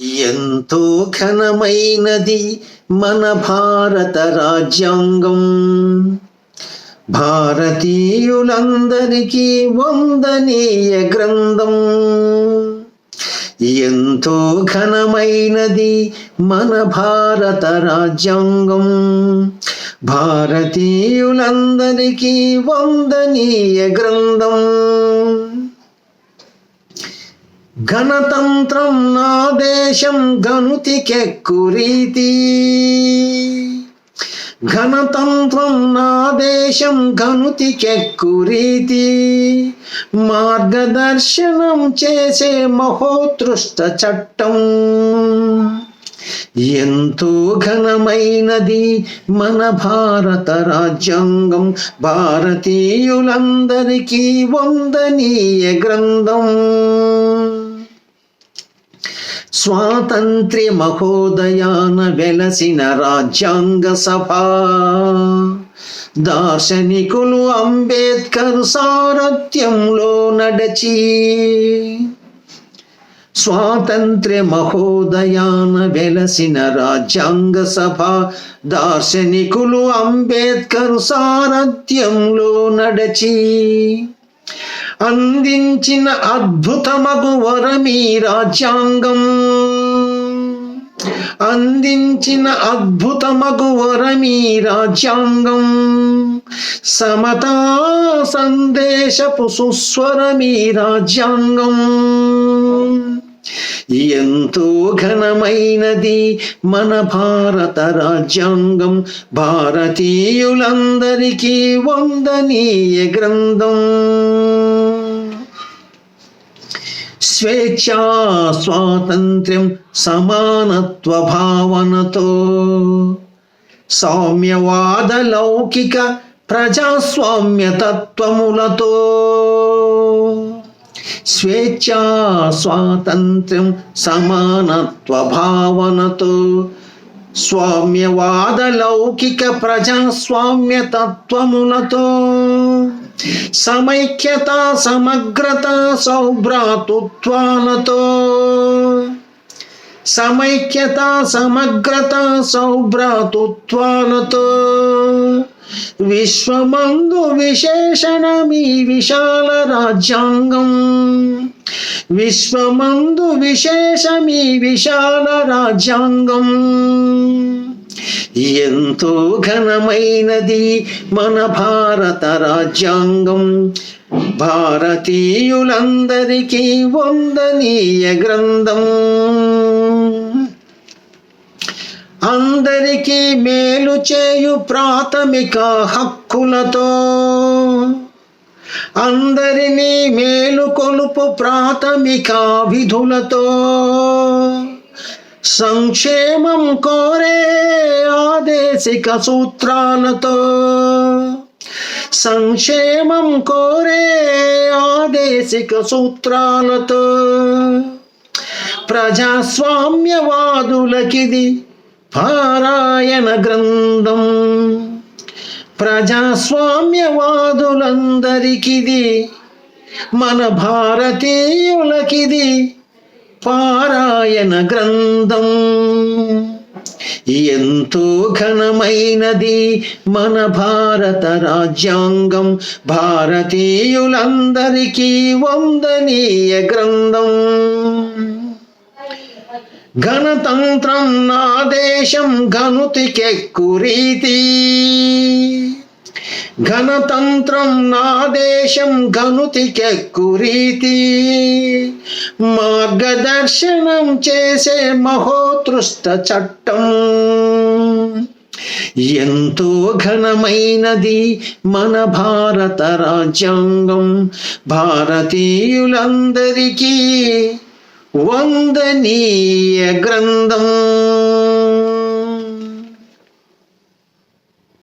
ఎంతో ఘనమైనది మన భారత రాజ్యాంగం. భారతీయులందరికీ వందనీయ గ్రంథం. ఎంతో ఘనమైనది మన భారత రాజ్యాంగం. భారతీయులందరికీ వందనీయ గ్రంథం. గణతంత్రం నా దేశం గనుతికెక్కు రీతి. గణతంత్రం నా దేశం గనుతికెక్కు రీతి. మార్గదర్శనం చేసే మహోత్కృష్ట చట్టం. ఎంతో ఘనమైనది మన భారత రాజ్యాంగం. భారతీయులందరికీ వందనీయ గ్రంథం. స్వాతంత్ర్య మహోదయాన వెలసిన రాజ్యాంగ సభ. దార్శనికులు అంబేద్కర్ సారథ్యంలో నడచి. స్వాతంత్ర్య మహోదయాన వెలసిన రాజ్యాంగ సభ. దార్శనికులు అంబేద్కర్ సారథ్యంలో నడచి. అందించిన అద్భుతమగు వరమీ రాజ్యాంగం. అందించిన అద్భుతమగు వరమీ రాజ్యాంగం. సమతా సందేశపు సుస్వరమీ రాజ్యాంగం. ఎంతో ఘనమైనది మన భారత రాజ్యాంగం. భారతీయులందరికీ వందనీయ గ్రంథం. స్వేచ్ఛా స్వాతంత్ర్యం సమానత్వ భావనతో. సౌమ్యవాద లౌకిక ప్రజాస్వామ్య తత్వములతో. స్వేచ్ఛా స్వాతంత్ర్యం సమానత్వ భావనతో. స్వామ్యవాద లౌకిక ప్రజాస్వామ్య తత్వములతో. సమైక్యత సమగ్రత సౌభ్రాతృత్వాలతో. సమైక్యత సమగ్రత సౌభ్రాతృత్వాలతో. విశ్వమందు విశేషణమీ విశాల రాజ్యాంగం. విశ్వమందు విశేషమీ విశాల రాజ్యాంగం. ఎంతో ఘనమైనది మన భారత రాజ్యాంగం. భారతీయులందరికీ వందనీయ గ్రంథం. అందరికీ మేలు చేయు ప్రాథమిక హక్కులతో. అందరినీ మేలు కొలుపు ప్రాథమిక విధులతో. సంక్షేమం కోరే ఆదేశిక సూత్రాలతో. సంక్షేమం కోరే ఆదేశిక సూత్రాలతో. ప్రజాస్వామ్యవాదులకిది పారాయణ గ్రంథం. ప్రజాస్వామ్యవాదులందరికిది మన భారతీయులకిది పారాయణ గ్రంథం. ఎంతో ఘనమైనది మన భారత రాజ్యాంగం. భారతీయులందరికీ వందనీయ గ్రంథం. గణతంత్రం నా దేశం గనుతికెక్కు రీతి. గణతంత్రం నా దేశం గనుతికెక్కు రీతి. మార్గదర్శనం చేసే మహోత్కృష్ట చట్టం. ఎంతో ఘనమైనది మన భారత రాజ్యాంగం. భారతీయులందరికీ వందనీయ గ్రంథం.